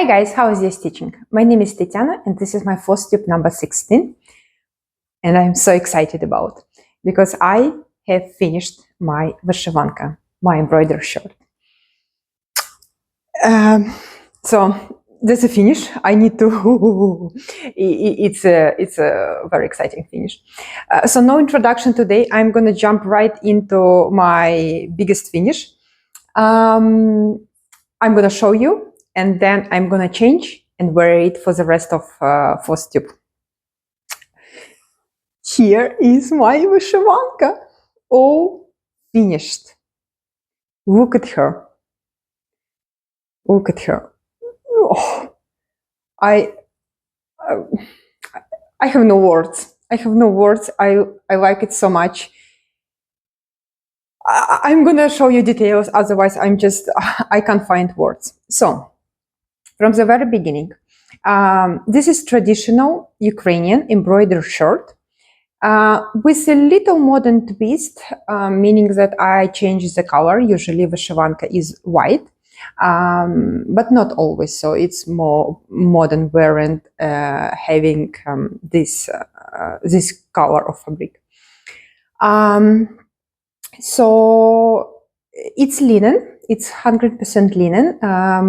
guys, how is your stitching? My name is Tatiana and this is my Flosstube number 16 and I'm so excited about because I have finished my Vyshyvanka, my embroidered shirt. So there's a finish. I need to. It's a very exciting finish. So no introduction today. I'm gonna jump right into my biggest finish. I'm gonna show you, and then I'm gonna change and wear it for the rest of Flosstube. Here is my Vyshyvanka, all finished. Look at her. Look at her. Oh, I have no words. I have no words. I like it so much. I'm gonna show you details, otherwise I can't find words. So, from the very beginning, this is traditional Ukrainian embroidered shirt with a little modern twist, meaning that I change the color. Usually Vyshyvanka is white, but not always. So it's more modern variant, having this color of fabric. So it's linen. It's 100% linen,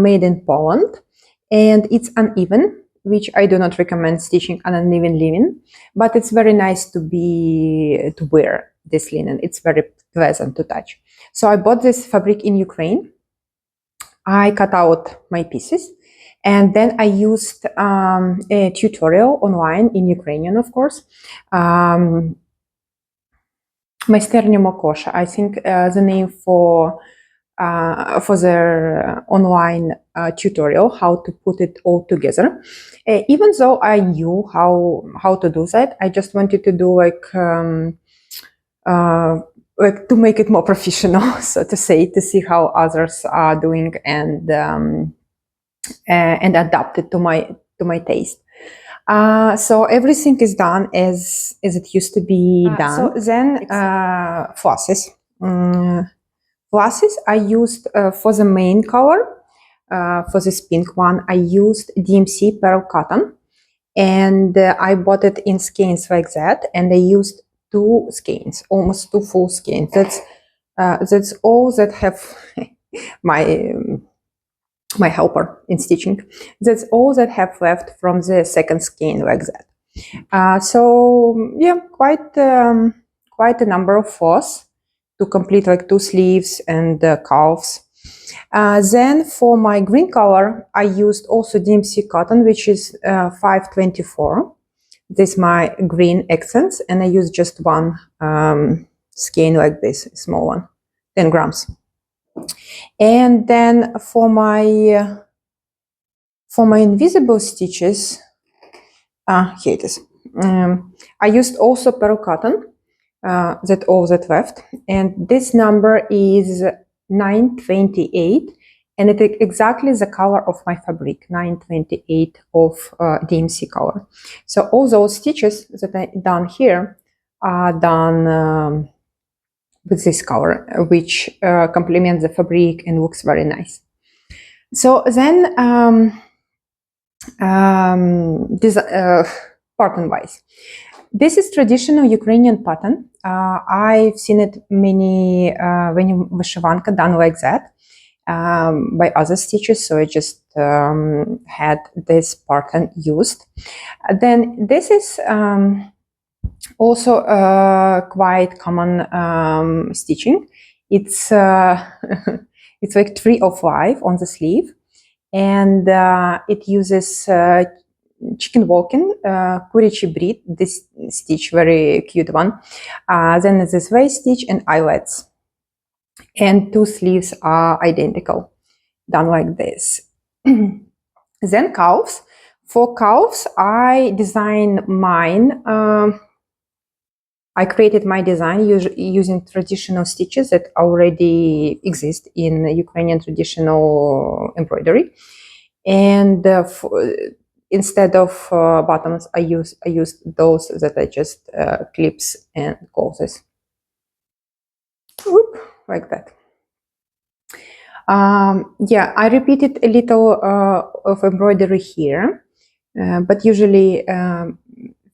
made in Poland, and it's uneven, which I do not recommend stitching on uneven linen, but it's very nice to wear this linen. It's very pleasant to touch. So I bought this fabric in Ukraine. I cut out my pieces, and then I used a tutorial online in Ukrainian, of course. Майстерня Mokosha, I think the name for their online tutorial, how to put it all together. Even though I knew how to do that, I just wanted to do like to make it more professional, so to say, to see how others are doing and adapt it to my taste. So everything is done as it used to be done. So then flosses. Flosses I used for the main color, for this pink one, I used DMC Pearl Cotton, and I bought it in skeins like that, and I used 2 skeins, almost 2 full skeins. That's all that have my helper in stitching. That's all that have left from the second skein like that. So yeah, quite a number of floss to complete like 2 sleeves and calves. Then for my green color, I used also DMC cotton, which is 524. This is my green accents, and I used just 1 skein like this, small one, 10 grams. And then for my invisible stitches, here it is. I used also pearl cotton. That all that left, and this number is 928, and it is exactly the color of my fabric, 928 of DMC color. So all those stitches that I done here are done with this color, which complements the fabric and looks very nice. So then pattern wise, this is traditional Ukrainian pattern. I've seen it many Vyshyvanka done like that by other stitches, so I just had this pattern used. Then this is also quite common stitching. It's it's like 3 of 5 on the sleeve, and it uses chicken walking, Kurячий брід, this stitch, very cute one. Then this waist stitch and eyelets. And 2 sleeves are identical, done like this. Then calves. For calves, I designed mine. I created my design using traditional stitches that already exist in Ukrainian traditional embroidery. And instead of buttons, I used those that are just clips and closes. Whoop, like that. Yeah, I repeated a little of embroidery here, but usually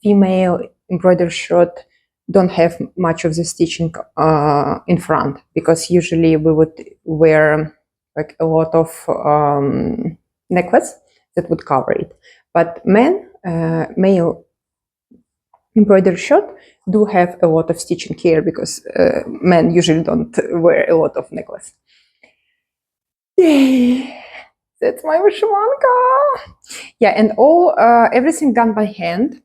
female embroidered shirt don't have much of the stitching in front, because usually we would wear like a lot of necklace that would cover it. But male embroidered shirt do have a lot of stitching here, because men usually don't wear a lot of necklace. Yay! That's my Vyshyvanka. Yeah, and everything done by hand.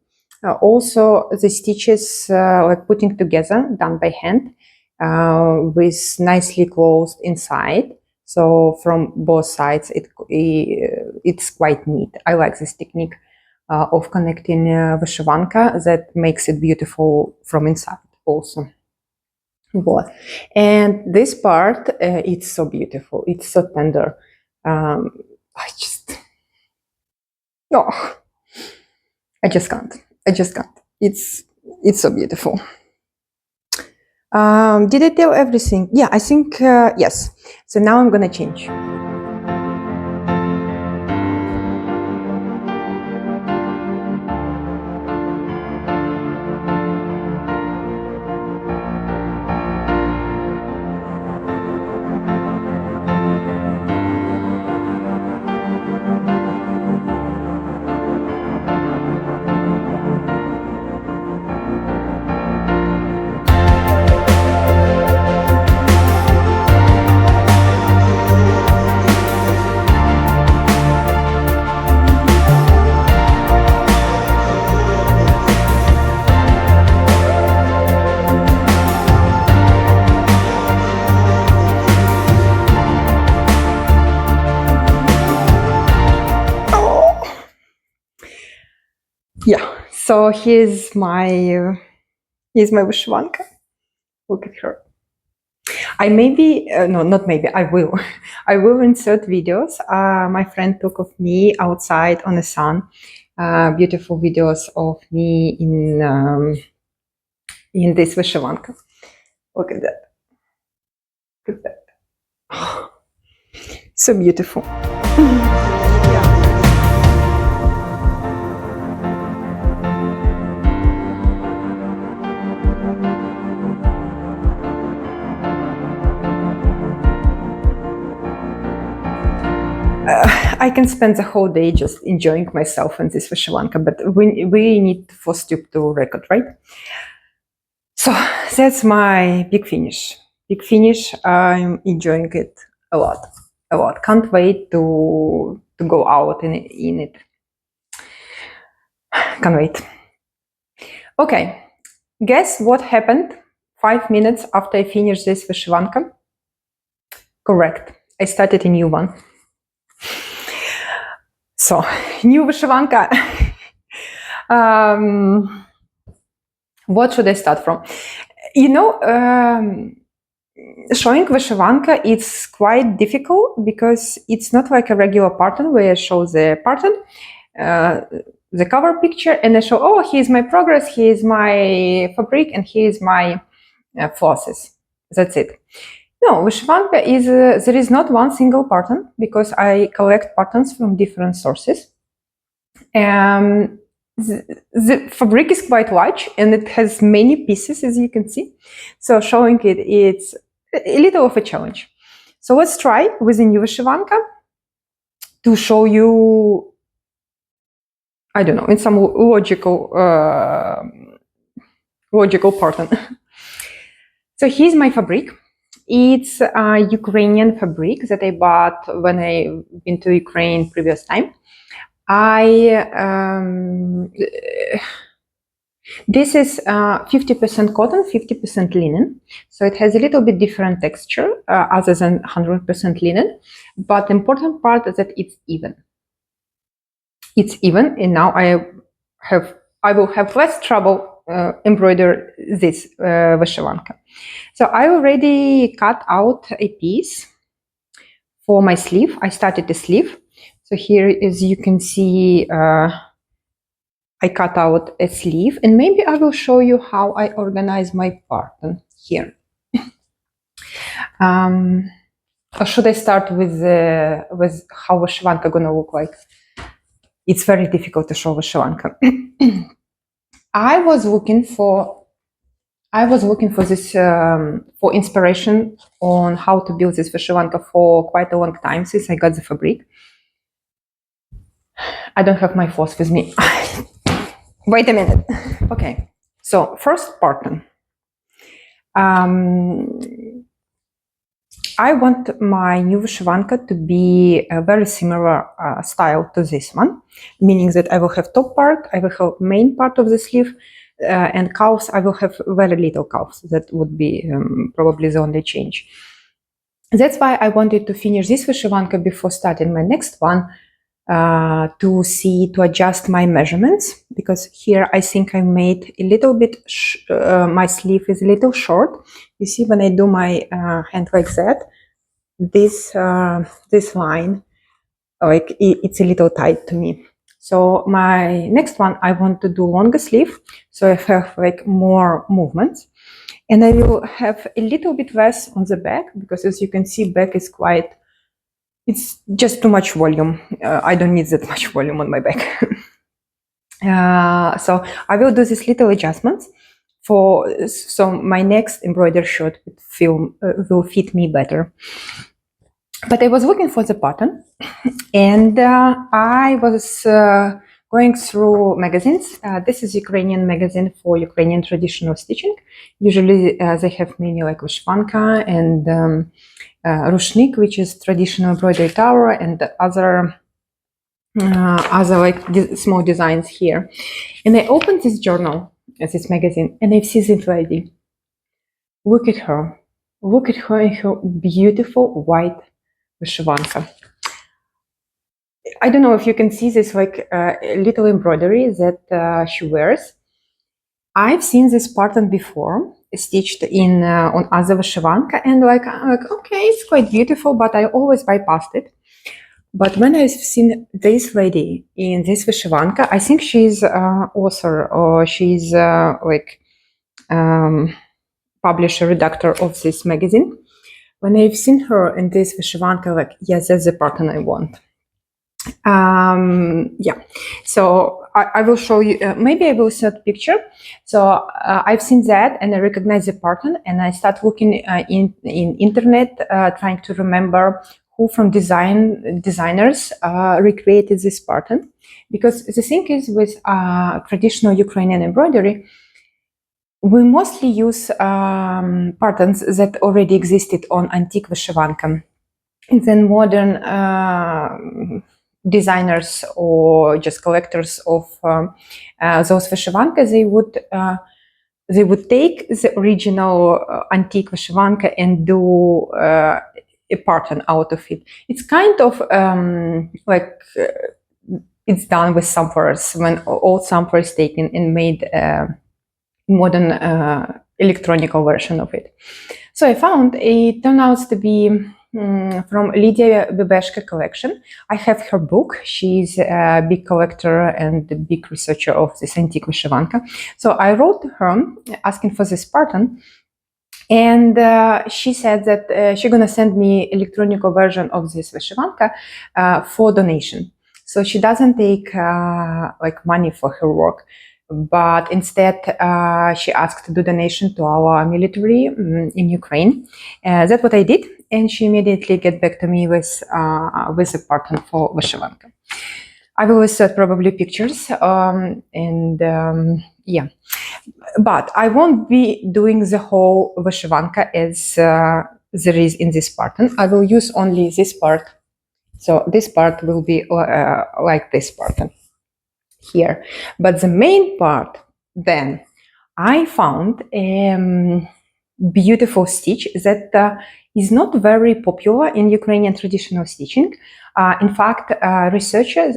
Also, the stitches like putting together done by hand with nicely closed inside. So from both sides, it's quite neat. I like this technique of connecting Vyshyvanka that makes it beautiful from inside also. What? And this part, it's so beautiful. It's so tender. I just can't. It's so beautiful. Did I tell everything? Yeah, I think yes. So now I'm gonna change. Yeah, so here's my Vyshyvanka. Look at her. I maybe no, not maybe. I will. I will insert videos. My friend took of me outside on the sun. Beautiful videos of me in this Vyshyvanka. Look at that. Look at that. So beautiful. I can spend the whole day just enjoying myself in this Vyshyvanka, but we need Flosstube to record, right? So that's my big finish. Big finish. I'm enjoying it a lot. Can't wait to go out in it. Can't wait. Okay, guess what happened 5 minutes after I finished this Vyshyvanka? Correct. I started a new one. So, new Vyshyvanka. What should I start from? You know, showing Vyshyvanka is quite difficult, because it's not like a regular pattern where I show the pattern, the cover picture, and I show, oh, here's my progress, here's my fabric, and here's my flosses. That's it. No, Vyshyvanka is, there is not one single pattern, because I collect patterns from different sources. The fabric is quite large, and it has many pieces, as you can see. So showing it, it's a little of a challenge. So let's try with the new Vyshyvanka to show you, I don't know, in some logical pattern. So here's my fabric. It's a Ukrainian fabric that I bought when I went to Ukraine previous time. This is 50% cotton, 50% linen. So it has a little bit different texture other than 100% linen. But the important part is that it's even. It's even, and now I will have less trouble embroider this Vyshyvanka. So I already cut out a piece for my sleeve. I started the sleeve. So here, as you can see, I cut out a sleeve, and maybe I will show you how I organize my pattern here. Or should I start with how Vyshyvanka gonna look like? It's very difficult to show Vyshyvanka. I was looking for this for inspiration on how to build this Vyshyvanka for quite a long time since I got the fabric. I don't have my floss with me. Wait a minute. Okay, so first pattern. I want my new Vyshyvanka to be a very similar style to this one, meaning that I will have top part, I will have main part of the sleeve, and calves, I will have very little calves. That would be probably the only change. That's why I wanted to finish this Vyshyvanka before starting my next one, to adjust my measurements, because here I think I made a little bit, my sleeve is a little short. You see, when I do my hand like that, this line, like it's a little tight to me. So my next one, I want to do longer sleeve, so I have like more movements, and I will have a little bit less on the back, because as you can see, back is quite, it's just too much volume. I don't need that much volume on my back. So I will do these little adjustments so my next embroidered shirt will fit me better. But I was looking for the pattern, and I was going through magazines. This is Ukrainian magazine for Ukrainian traditional stitching. Usually they have many like Vyshyvanka and Rushnik, which is traditional embroidery tower, and other like small designs here. And I opened this journal, this magazine, and I see this lady. Look at her. Look at her in her beautiful white Vyshyvanka. I don't know if you can see this like little embroidery that she wears. I've seen this pattern before, stitched in on other Vyshyvanka, and like okay, it's quite beautiful, but I always bypassed it. But when I've seen this lady in this Vyshyvanka, I think she's author, or she's like publisher, redactor of this magazine. When I've seen her in this Vyshyvanka, like, yes, that's the pattern I want. Yeah, so I will show you, maybe I will insert picture. So I've seen that and I recognize the pattern, and I start looking in internet, trying to remember who from designers recreated this pattern. Because the thing is, with traditional Ukrainian embroidery, we mostly use patterns that already existed on antique Vyshyvanka. And then modern designers or just collectors of those Vyshyvanka, they would take the original antique Vyshyvanka and do a pattern out of it. It's kind of like it's done with samplers, when old sampler is taken and made modern electronical version of it. So I found it turned out to be from Lidiya Bebeshko collection. I have her book. She's a big collector and a big researcher of this antique Vyshyvanka. So I wrote to her asking for this pattern, and she said that she's gonna send me electronic version of this Vyshyvanka for donation. So she doesn't take like money for her work, but instead she asked to do donation to our military in Ukraine. That's what I did, and she immediately get back to me with a pattern for Vyshyvanka. I will insert probably pictures, yeah. But I won't be doing the whole Vyshyvanka as there is in this pattern. I will use only this part. So this part will be like this pattern here. But the main part, then, I found a beautiful stitch that is not very popular in Ukrainian traditional stitching. In fact, researchers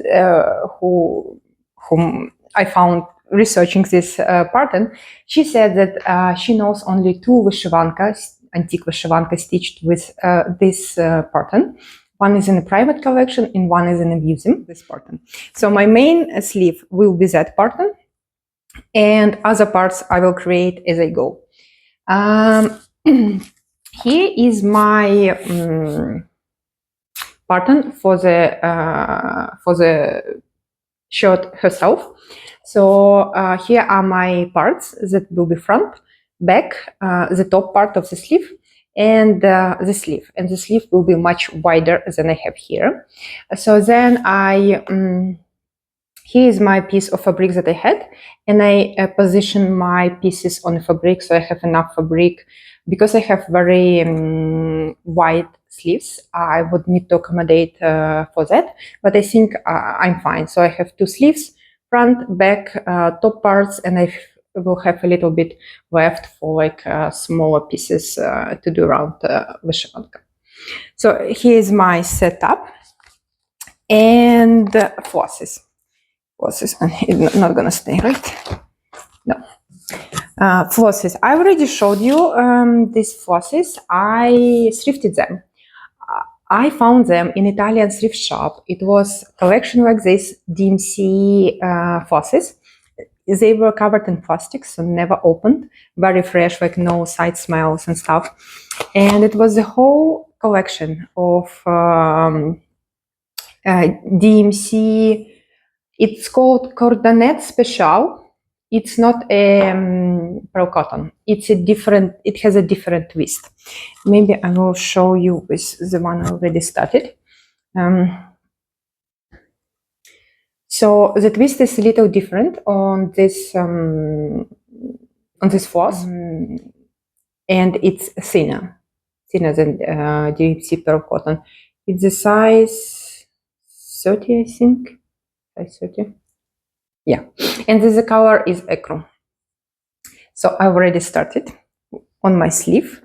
whom I found researching this pattern, she said that she knows only 2 Vyshyvankas, antique Vyshyvanka stitched with this pattern. One is in a private collection and one is in a museum, this pattern. So my main sleeve will be that pattern, and other parts I will create as I go. Here is my pattern for the shirt herself. So here are my parts that will be front, back, the top part of the sleeve, and the sleeve. And the sleeve will be much wider than I have here. So then here is my piece of fabric that I had, and I position my pieces on the fabric so I have enough fabric. Because I have very wide sleeves, I would need to accommodate for that, but I think I'm fine. So I have two sleeves, front, back, top parts, and I will have a little bit left for like smaller pieces to do around Vyshyvanka. So here's my setup and flosses. Flosses, and it's not gonna stay, right? No. Flosses. I already showed you these flosses. I thrifted them. I found them in Italian thrift shop. It was a collection like this, DMC flosses. They were covered in plastic, so never opened. Very fresh, like no side smells and stuff. And it was the whole collection of DMC. It's called Cordonet Special. It's not a pearl cotton. It's a different. It has a different twist. Maybe I will show you with the one I already started. So the twist is a little different on this floss, and it's thinner than DMC pearl cotton. It's a size 30, I think. Size 30. Yeah, and the color is ecru. So I already started on my sleeve,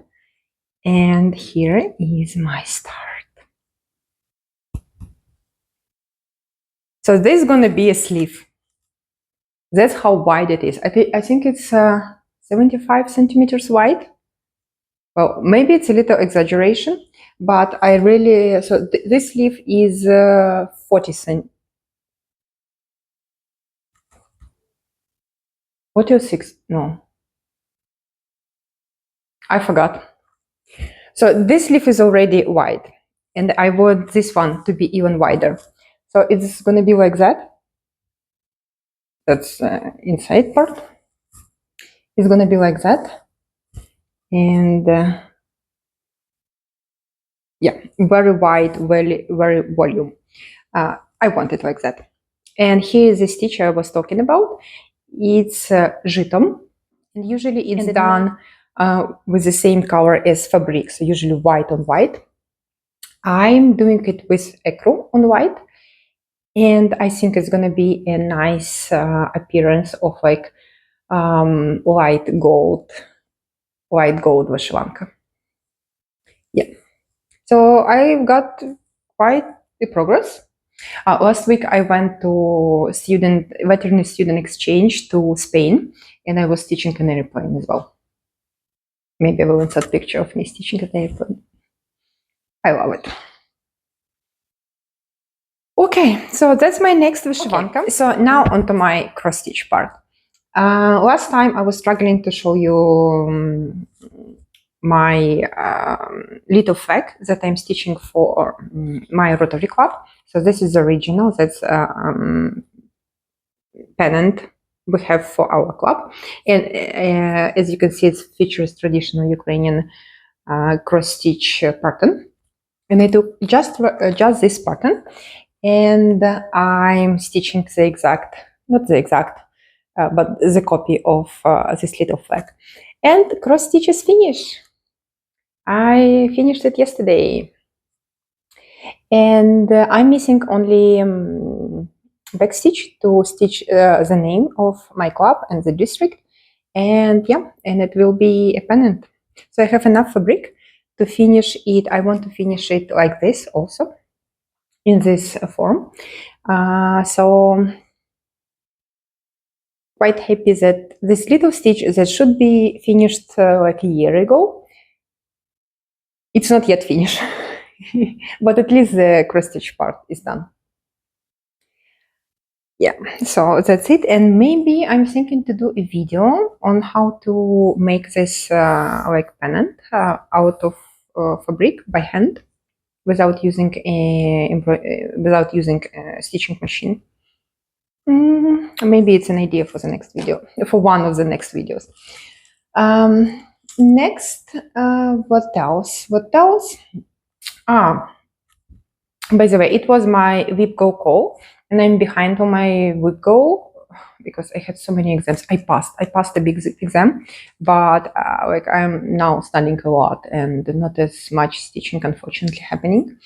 and here is my start. So this is going to be a sleeve. That's how wide it is. I think it's 75 centimeters wide. Well, maybe it's a little exaggeration, but I really, so this sleeve is 40 centimeters. 46, no. I forgot. So this sleeve is already wide, and I want this one to be even wider. So it's going to be like that. That's inside part. It's going to be like that. And yeah, very wide, very volume. I want it like that. And here is the stitch I was talking about. It's Zhytom, and usually it's done with the same color as fabric, so usually white on white. I'm doing it with ecru on white, and I think it's going to be a nice appearance of like light gold Vyshyvanka. Yeah. So I got quite the progress. Last week I went to veterinary student exchange to Spain, and I was stitching an airplane as well. Maybe I will insert a picture of me stitching an airplane. I love it. Okay, so that's my next Vyshyvanka. Okay. So now onto my cross stitch part. Last time I was struggling to show you my little flag that I'm stitching for my Rotary Club. So this is the original. That's Pennant we have for our club, and as you can see, it features traditional Ukrainian cross stitch pattern. And I took just this pattern, and I'm stitching the exact, not the exact, but the copy of this little flag. And cross stitch is finished. I finished it yesterday, and I'm missing only backstitch to stitch the name of my club and the district, and yeah, and it will be a pennant. So I have enough fabric to finish it. I want to finish it like this also, in this form. So quite happy that this little stitch that should be finished like a year ago, it's not yet finished. But at least the cross stitch part is done. Yeah, so that's it. And maybe I'm thinking to do a video on how to make this like pennant out of fabric by hand without using stitching machine. Maybe it's an idea for the next video, for one of the next videos. Next, what else? By the way, it was my WIPGO call, and I'm behind on my WIPGO because I had so many exams. I passed a big exam, but like I'm now studying a lot and not as much stitching, unfortunately, happening.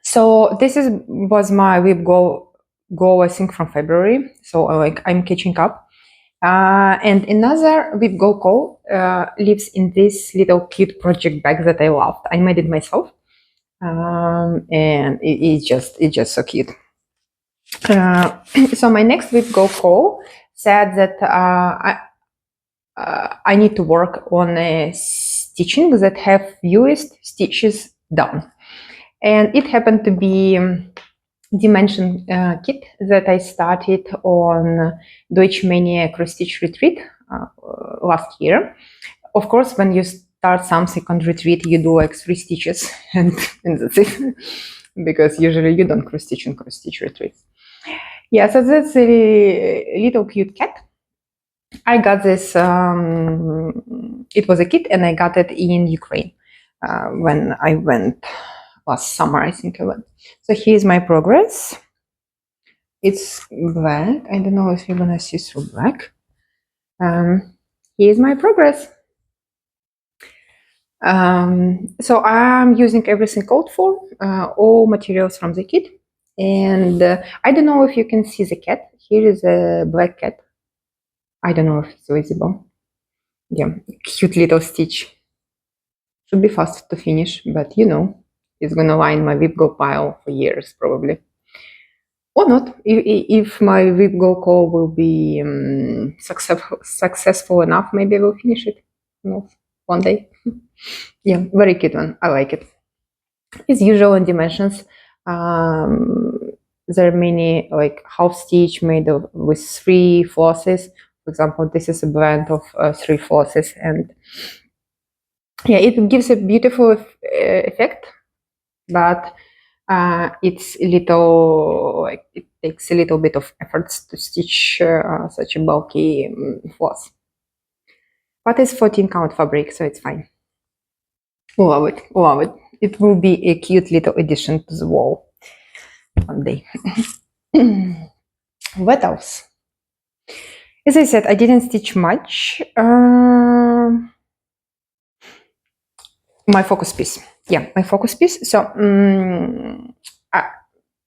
So this was my WIPGO goal, I think, from February. So like I'm catching up. And another WIPGO goal lives in this little cute project bag that I loved. I made it myself. And it's just so cute. So my next WIPGO call said that I need to work on a stitching that have fewest stitches done, and it happened to be dimension kit that I started on Deutsche Mania Cross Stitch Retreat last year. Of course, when you start something on retreat, you do like 3 stitches and that's it, because usually you don't cross stitch on cross stitch retreats. Yeah, so that's a little cute cat. I got this, it was a kit and I got it in Ukraine when I went last summer, I think I went. So here's my progress. It's black. I don't know if you're gonna see through black. Here's my progress. So I'm using everything called for, all materials from the kit. And I don't know if you can see the cat. Here is a black cat. I don't know if it's visible. Yeah, cute little stitch. Should be fast to finish, but you know, it's gonna line my WIPGO pile for years probably. Or not, if my WIPGO call will be successful enough, maybe I will finish it one day. Yeah, very cute one. I like it. It's usual in dimensions. There are many like half stitch made with 3 flosses. For example, this is a blend of 3 flosses, and yeah, it gives a beautiful effect, but it's a little, like, it takes a little bit of efforts to stitch such a bulky floss. But it's 14 count fabric, so it's fine. Love it, love it. It will be a cute little addition to the wall one day. What else? As I said, I didn't stitch much. My focus piece. Yeah, my focus piece. So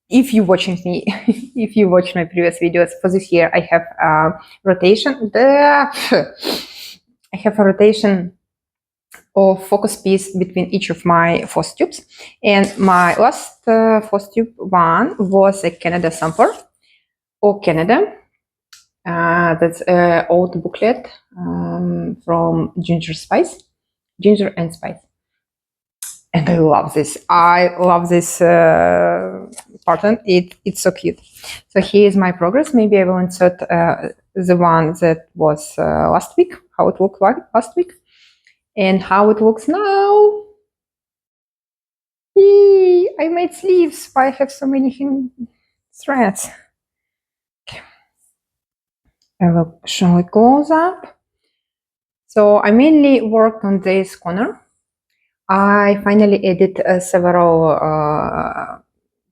if you're watching me, if you watch my previous videos for this year, I have a rotation. I have a rotation of focus piece between each of my Flosstubes. And my last Flosstube one was a Canada sampler, or Canada. That's an old booklet from Ginger and Spice. And I love this. I love this pattern. It's so cute. So here is my progress. Maybe I will insert the one that was last week, how it looked like last week, and how it looks now. Yay! I made sleeves. I have so many threads. Okay. I will show it close up. So I mainly worked on this corner. I finally added several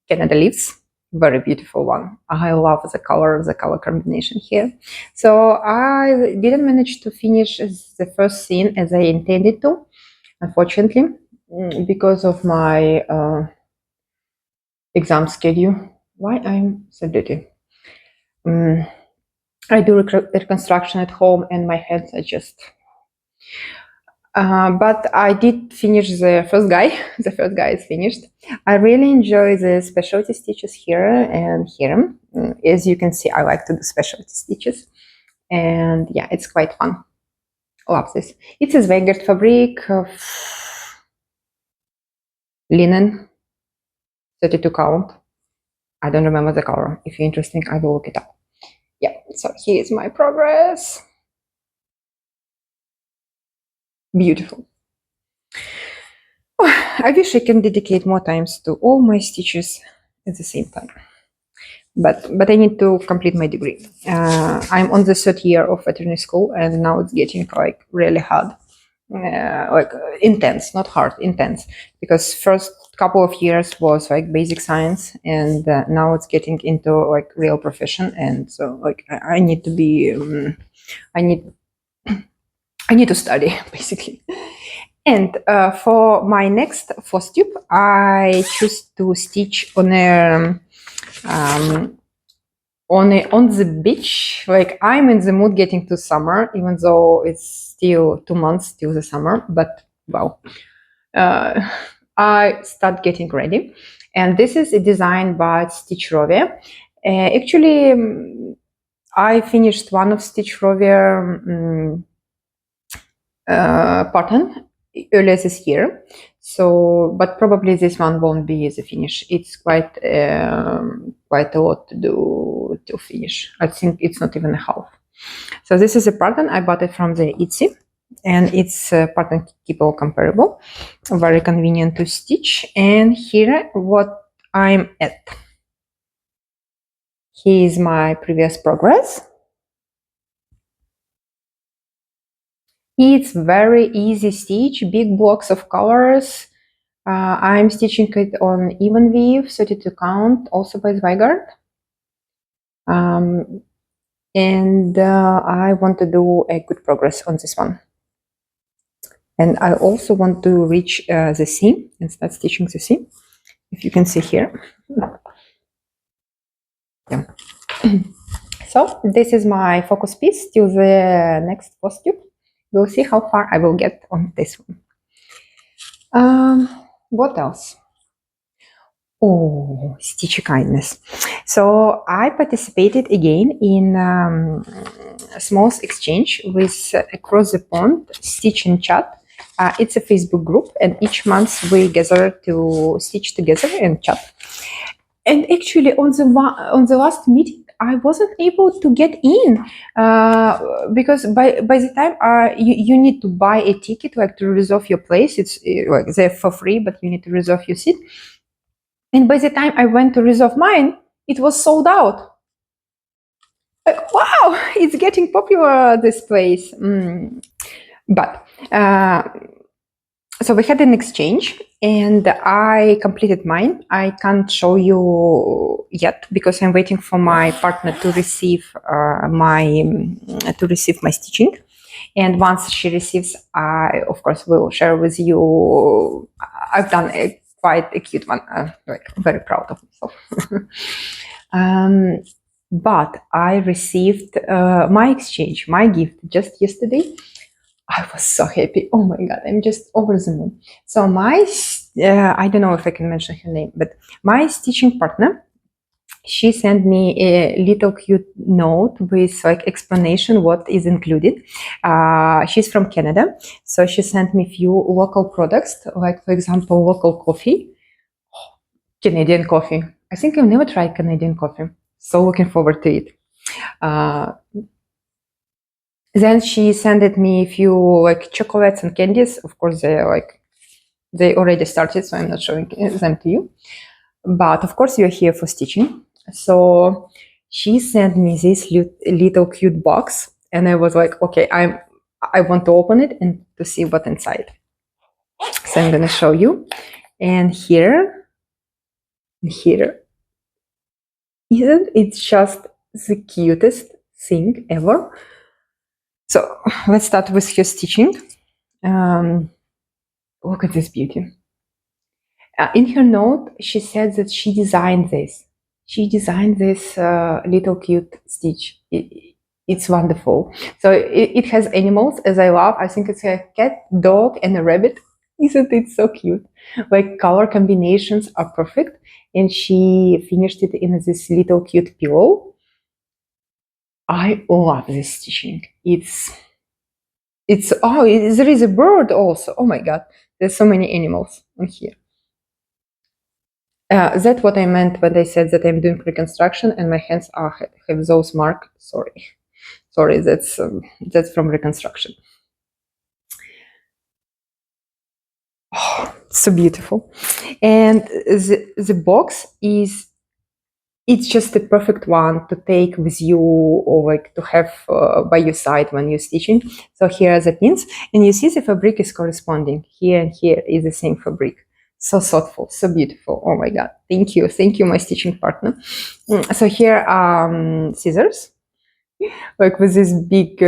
Canada leaves. Very beautiful one. I love the color combination here. So I didn't manage to finish the first scene as I intended to, unfortunately, because of my exam schedule. Why I'm so dirty? I do reconstruction at home and my hands are just... but I did finish the first guy. The first guy is finished. I really enjoy the specialty stitches here and here. As you can see, I like to do specialty stitches. And yeah, it's quite fun. Love this. It's a Gouger fabric of linen, 32 count. I don't remember the color. If you're interested, I will look it up. Yeah, so here's my progress. Beautiful. I wish I can dedicate more times to all my stitches at the same time. But I need to complete my degree. I'm on the third year of veterinary school, and now it's getting like really hard, intense, not hard, intense. Because first couple of years was like basic science, and now it's getting into like real profession, and so like I need to be, I need to study basically. And for my next Flosstube, I choose to stitch on a on the beach. Like I'm in the mood getting to summer, even though it's still 2 months till the summer. But well, I start getting ready, and this is a design by Stitchrovia. Actually, I finished one of Stitchrovia pattern earlier this year. So, but probably this one won't be the finish. It's quite quite a lot to do to finish. I think it's not even a half. So this is a pattern. I bought it from the Etsy, and it's a pattern keepable comparable, very convenient to stitch. And here what I'm at. Here is my previous progress. It's very easy stitch, big blocks of colors. I'm stitching it on even weave, 32 count, also by Gouger. And I want to do a good progress on this one. And I also want to reach the seam and start stitching the seam, if you can see here. Yeah. So this is my focus piece till the next Flosstube. We'll see how far I will get on this one. What else? Oh, Stitchy Kindness. So I participated again in a small exchange with Across the Pond Stitch and Chat. It's a Facebook group, and each month we gather to stitch together and chat. And actually, on the last meeting, I wasn't able to get in because by the time you need to buy a ticket, like to reserve your place. It's like they're for free, but you need to reserve your seat. And by the time I went to reserve mine, it was sold out. Like, wow, it's getting popular, this place. But so we had an exchange, and I completed mine. I can't show you yet because I'm waiting for my partner to receive my stitching. And once she receives, I of course will share with you. I've done quite a cute one. Like very proud of myself. But I received my exchange, my gift just yesterday. I was so happy. Oh my God, I'm just over the moon. So my, I don't know if I can mention her name, but my stitching partner, she sent me a little cute note with like explanation what is included. She's from Canada, so she sent me a few local products, like for example, local coffee, Canadian coffee. I think I've never tried Canadian coffee. So looking forward to it. Then she sent me a few like chocolates and candies. Of course, they already started, so I'm not showing them to you. But of course, you're here for stitching. So she sent me this little cute box, and I was like, okay, I want to open it and to see what's inside. So I'm gonna show you. And here, isn't it just the cutest thing ever? So let's start with her stitching. Look at this beauty. In her note, she said that she designed this. She designed this little cute stitch. It's wonderful. So it has animals, as I love. I think it's a cat, dog, and a rabbit. Isn't it so cute? Like color combinations are perfect. And she finished it in this little cute pillow. I love this stitching. There is a bird also. Oh my God, there's so many animals on here. That's what I meant when I said that I'm doing reconstruction and my hands have those marks. Sorry, that's from reconstruction. Oh, So beautiful. And the box is, it's just the perfect one to take with you or like to have by your side when you're stitching. So here are the pins, and you see the fabric is corresponding. Here and here is the same fabric. So thoughtful, so beautiful. Oh my God, thank you, my stitching partner. So here are scissors, like with this big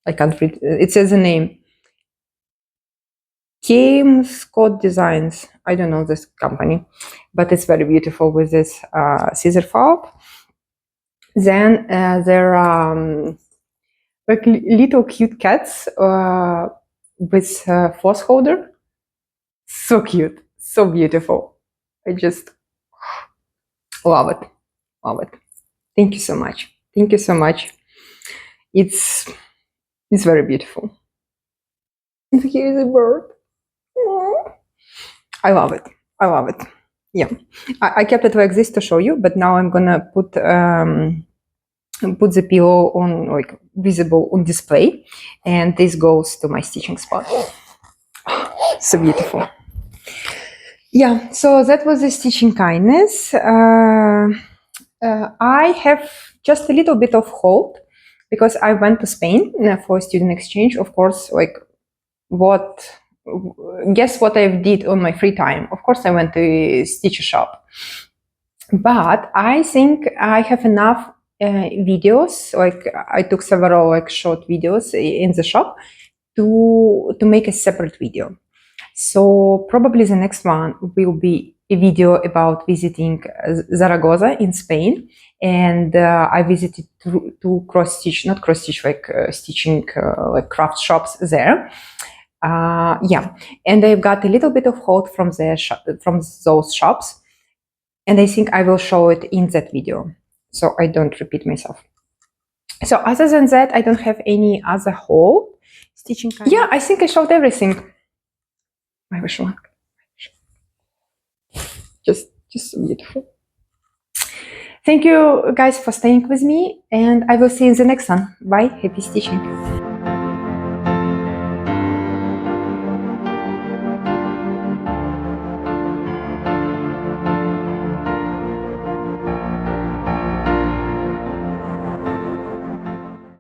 I can't read, it says the name. Scott Designs. I don't know this company, but it's very beautiful with this scissor fob. Then there are like little cute cats with floss holder. So cute, so beautiful. I just love it, love it. Thank you so much. Thank you so much. It's very beautiful. And here is a bird. Aww. I love it. I love it. Yeah, I kept it like this to show you, but now I'm gonna put the pillow on, like visible on display, and this goes to my stitching spot. So beautiful. Yeah, so that was the Stitching Kindness. I have just a little bit of hope because I went to Spain for student exchange. Of course, like guess what I did on my free time? Of course, I went to a stitch shop. But I think I have enough videos, like I took several like short videos in the shop to make a separate video. So probably the next one will be a video about visiting Zaragoza in Spain. And I visited two cross-stitch, not cross-stitch, like stitching like craft shops there. Yeah, and I've got a little bit of hope from those shops. And I think I will show it in that video, so I don't repeat myself. So other than that, I don't have any other haul. Stitching. Yeah, I think I showed everything. My Vyshyvanka. Just so beautiful. Thank you guys for staying with me, and I will see you in the next one. Bye. Happy stitching.